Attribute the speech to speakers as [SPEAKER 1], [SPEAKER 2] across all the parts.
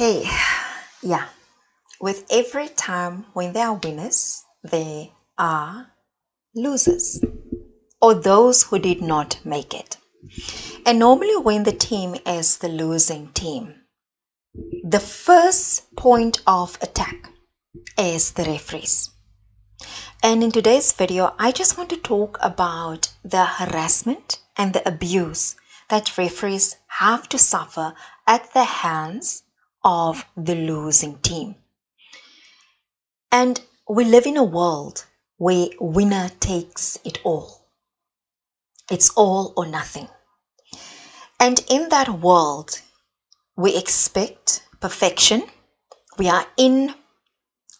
[SPEAKER 1] Hey, yeah, with every time when there are winners, there are losers or those who did not make it. And normally, when the team is the losing team, the first point of attack is the referees. And in today's video, I just want to talk about the harassment and the abuse that referees have to suffer at the hands of the losing team. And we live in a world where winner takes it all. It's all or nothing. And in that world, we expect perfection. We are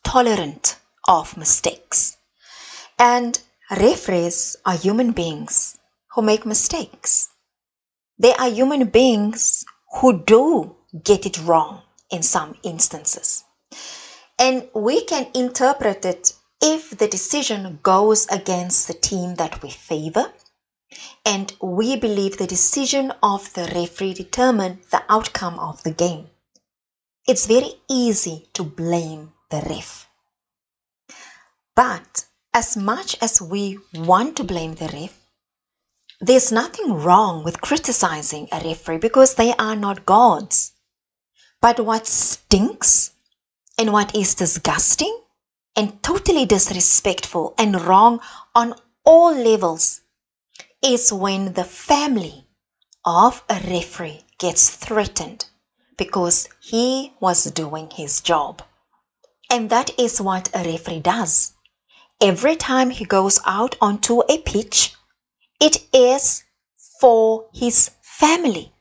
[SPEAKER 1] intolerant of mistakes. And referees are human beings who make mistakes. They are human beings who do get it wrong in some instances. And we can interpret it if the decision goes against the team that we favor, and we believe the decision of the referee determines the outcome of the game. It's very easy to blame the ref. But as much as we want to blame the ref, there's nothing wrong with criticizing a referee because they are not gods. But what stinks and what is disgusting and totally disrespectful and wrong on all levels is when the family of a referee gets threatened because he was doing his job. And that is what a referee does. Every time he goes out onto a pitch, it is for his family.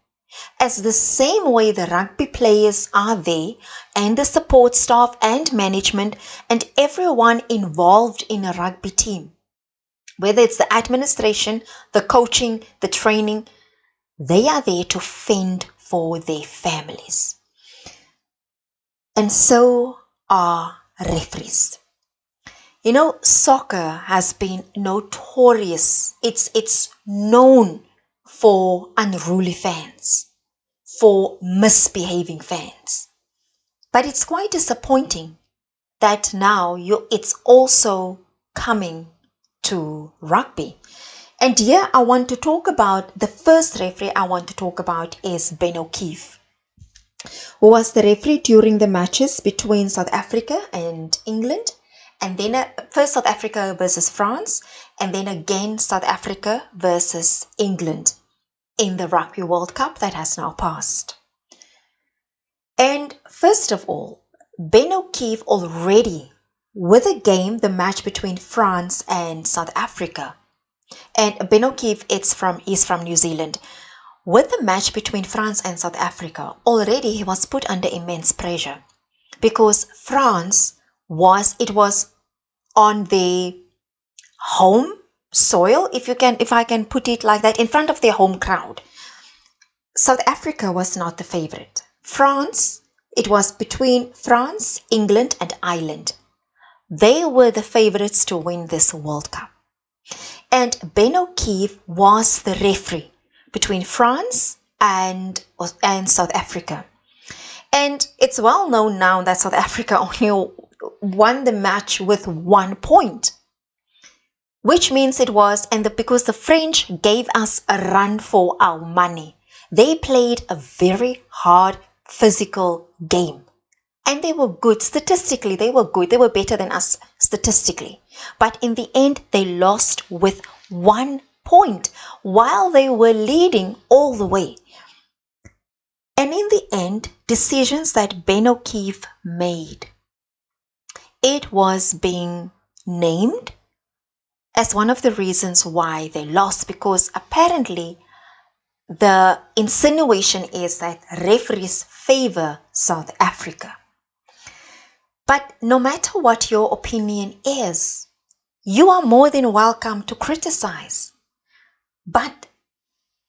[SPEAKER 1] As the same way the rugby players are there and the support staff and management and everyone involved in a rugby team, whether it's the administration, the coaching, the training, they are there to fend for their families. And so are referees. You know, soccer has been notorious. It's known for unruly fans, for misbehaving fans. But it's quite disappointing that now it's also coming to rugby. And here I want to talk about the first referee I want to talk about is Ben O'Keefe, who was the referee during the matches between South Africa and England. And then first South Africa versus France, and then again South Africa versus England in the Rugby World Cup that has now passed. And first of all, Ben O'Keefe already, with a game, the match between France and South Africa, and Ben O'Keefe is from New Zealand. With the match between France and South Africa, already he was put under immense pressure because France was on the home soil, if I can put it like that, in front of their home crowd. South Africa was not the favorite. France, it was between France, England and Ireland. They were the favorites to win this World Cup. And Ben O'Keefe was the referee between France and South Africa. And it's well known now that South Africa only won the match with 1 point, which means because the French gave us a run for our money. They played a very hard physical game and they were good statistically. They were good. They were better than us statistically. But in the end, they lost with 1 point while they were leading all the way. And in the end, decisions that Ben O'Keefe made, it was being named as one of the reasons why they lost, because apparently the insinuation is that referees favor South Africa. But no matter what your opinion is, you are more than welcome to criticize. But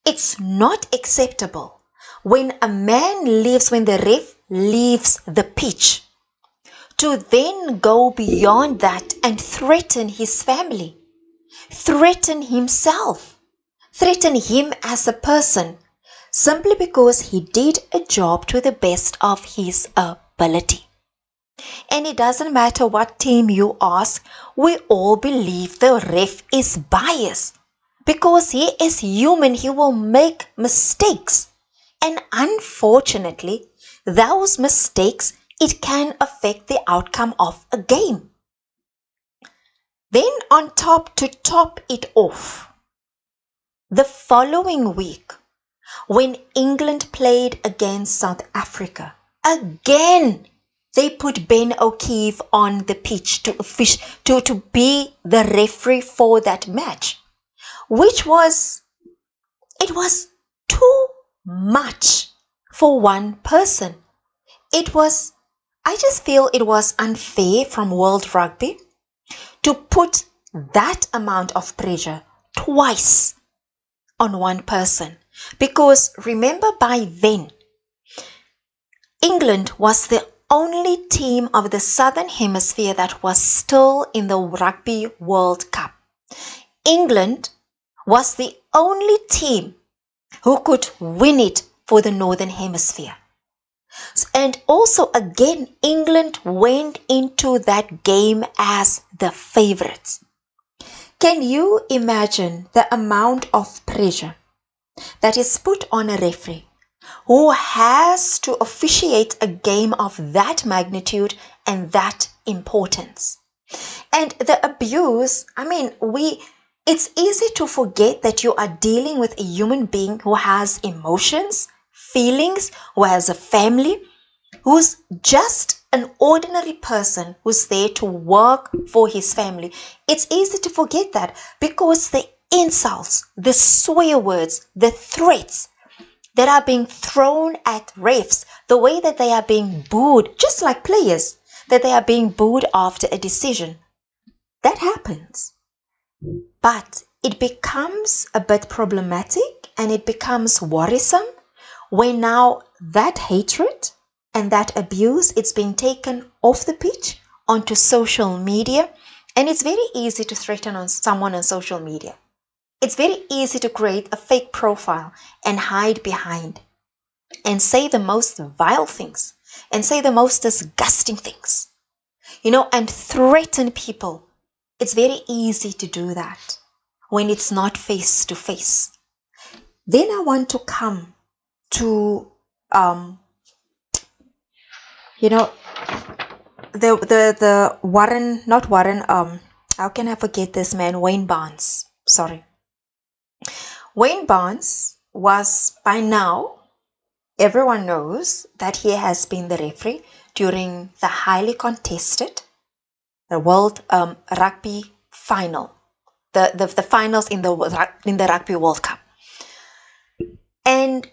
[SPEAKER 1] it's not acceptable when the ref leaves the pitch, to then go beyond that and threaten his family, threaten himself, threaten him as a person, simply because he did a job to the best of his ability. And it doesn't matter what team you ask, we all believe the ref is biased. Because he is human, he will make mistakes. And unfortunately, those mistakes, it can affect the outcome of a game. Then on top, to top it off, the following week, when England played against South Africa, again, they put Ben O'Keefe on the pitch to be the referee for that match, which was, it was too much for one person. I just feel it was unfair from World Rugby to put that amount of pressure twice on one person. Because remember, by then, England was the only team of the Southern Hemisphere that was still in the Rugby World Cup. England was the only team who could win it for the Northern Hemisphere. And also, again, England went into that game as the favorites. Can you imagine the amount of pressure that is put on a referee who has to officiate a game of that magnitude and that importance? And the abuse, it's easy to forget that you are dealing with a human being who has emotions, feelings, who has a family, who's just an ordinary person who's there to work for his family. It's easy to forget that because the insults, the swear words, the threats that are being thrown at refs, the way that they are being booed, just like players, that they are being booed after a decision, that happens. But it becomes a bit problematic and it becomes worrisome when now that hatred and that abuse, it's been taken off the pitch onto social media. And it's very easy to threaten on someone on social media. It's very easy to create a fake profile and hide behind and say the most vile things and say the most disgusting things, and threaten people. It's very easy to do that when it's not face to face. Then I want to come to the Warren, not Warren, how can I forget this man? Wayne Barnes. Sorry. Wayne Barnes was, by now, everyone knows that he has been the referee during the highly contested, the World Rugby final, the finals in the Rugby World Cup. And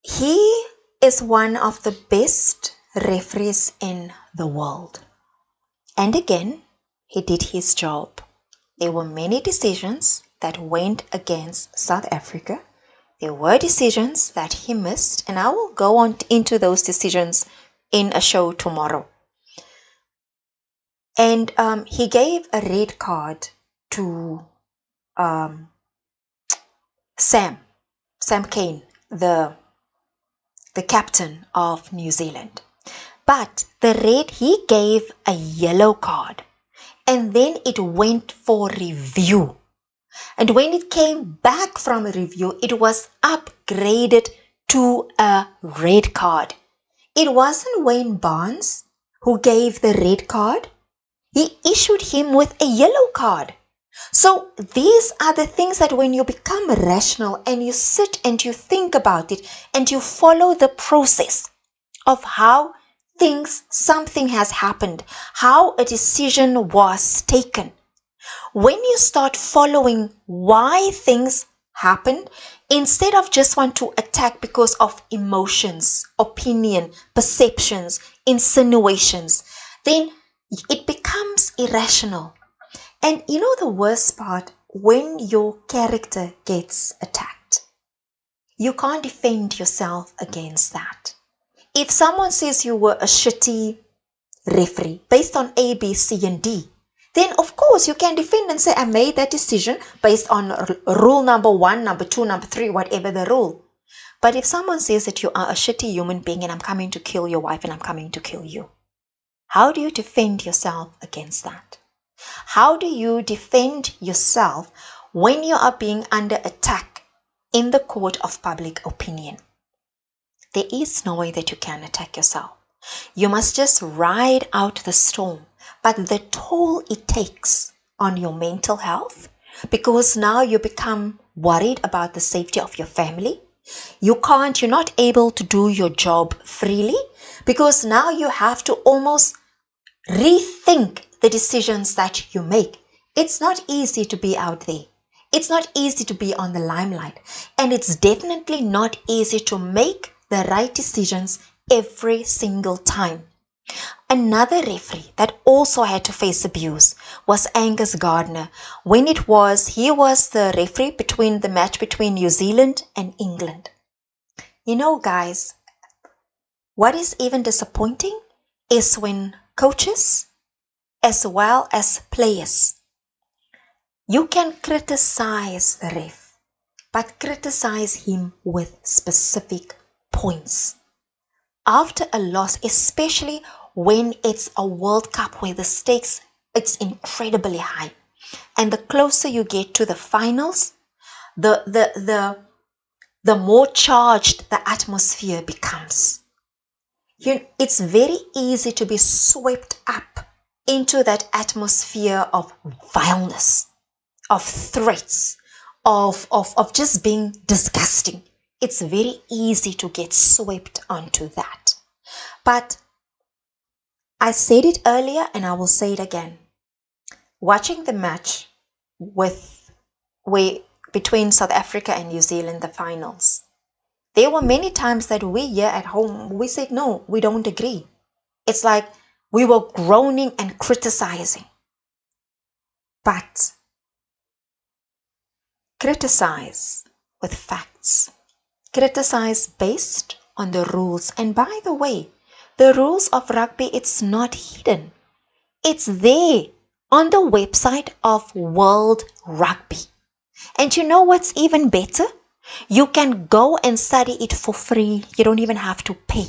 [SPEAKER 1] he is one of the best referees in the world. And again, he did his job. There were many decisions that went against South Africa. There were decisions that he missed, and I will go on into those decisions in a show tomorrow. And he gave a red card to Sam Cane, the captain of New Zealand. But he gave a yellow card, and then it went for review. And when it came back from a review, it was upgraded to a red card. It wasn't Wayne Barnes who gave the red card. He issued him with a yellow card. So these are the things that when you become rational and you sit and you think about it and you follow the process of how something has happened, how a decision was taken. When you start following why things happened, instead of just want to attack because of emotions, opinion, perceptions, insinuations, then it becomes irrational. And the worst part, when your character gets attacked, you can't defend yourself against that. If someone says you were a shitty referee based on A, B, C, and D, then of course you can defend and say, I made that decision based on rule number 1, number 2, number 3, whatever the rule. But if someone says that you are a shitty human being and I'm coming to kill your wife and I'm coming to kill you, how do you defend yourself against that? How do you defend yourself when you are being under attack in the court of public opinion? There is no way that you can attack yourself. You must just ride out the storm. But the toll it takes on your mental health, because now you become worried about the safety of your family. You're not able to do your job freely, because now you have to almost rethink the decisions that you make. It's not easy to be out there. It's not easy to be on the limelight. And it's definitely not easy to make the right decisions every single time. Another referee that also had to face abuse was Angus Gardner when he was the referee between the match between New Zealand and England. You know, guys, what is even disappointing is when coaches as well as players, you can criticize the ref, but criticize him with specific points. After a loss, especially when it's a World Cup where the stakes, it's incredibly high. And the closer you get to the finals, the more charged the atmosphere becomes. It's very easy to be swept up into that atmosphere of vileness, of threats, of just being disgusting. It's very easy to get swept onto that. But I said it earlier and I will say it again. Watching the match between South Africa and New Zealand, the finals, there were many times that we here at home, we said, no, we don't agree. It's like we were groaning and criticizing. But criticize with facts. Criticize based on the rules. And by the way, the rules of rugby, it's not hidden. It's there on the website of World Rugby. And you know what's even better? You can go and study it for free. You don't even have to pay.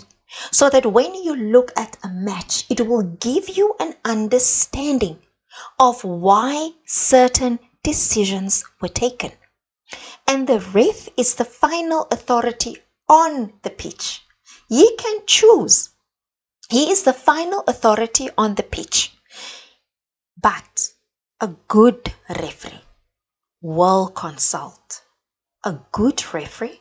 [SPEAKER 1] So that when you look at a match, it will give you an understanding of why certain decisions were taken. And the ref is the final authority on the pitch. He can choose. He is the final authority on the pitch. But a good referee will consult. A good referee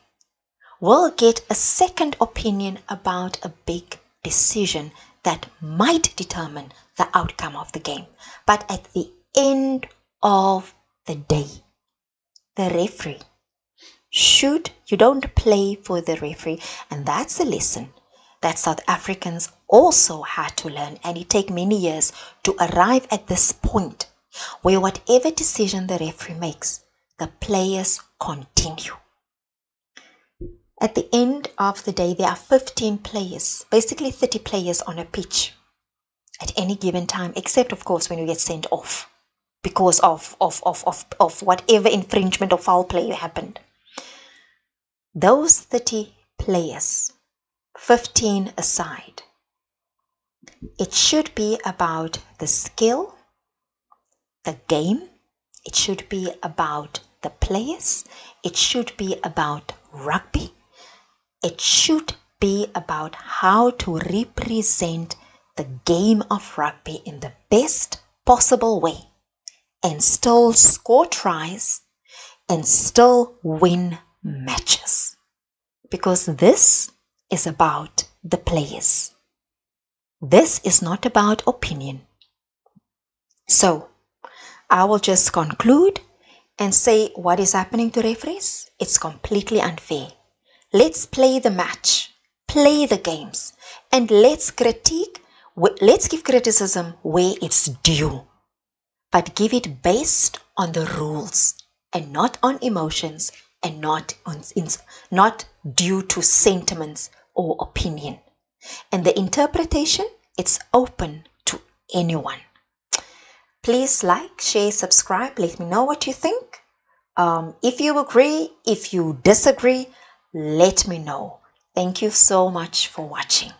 [SPEAKER 1] will get a second opinion about a big decision that might determine the outcome of the game. But at the end of the day, the referee you don't play for the referee. And that's a lesson that South Africans also had to learn. And it took many years to arrive at this point where whatever decision the referee makes, the players continue. At the end of the day, there are 15 players, basically 30 players on a pitch at any given time, except of course when you get sent off because of whatever infringement or foul play happened. Those 30 players, 15 aside, it should be about the skill, the game, it should be about the players, it should be about rugby, it should be about how to represent the game of rugby in the best possible way and still score tries and still win matches. Because this is about the players. This is not about opinion. So, I will just conclude and say what is happening to referees. It's completely unfair. Let's play the match, play the games, and let's give criticism where it's due, but give it based on the rules and not on emotions and not due to sentiments or opinion. And the interpretation, it's open to anyone. Please like, share, subscribe. Let me know what you think. If you agree, if you disagree, let me know. Thank you so much for watching.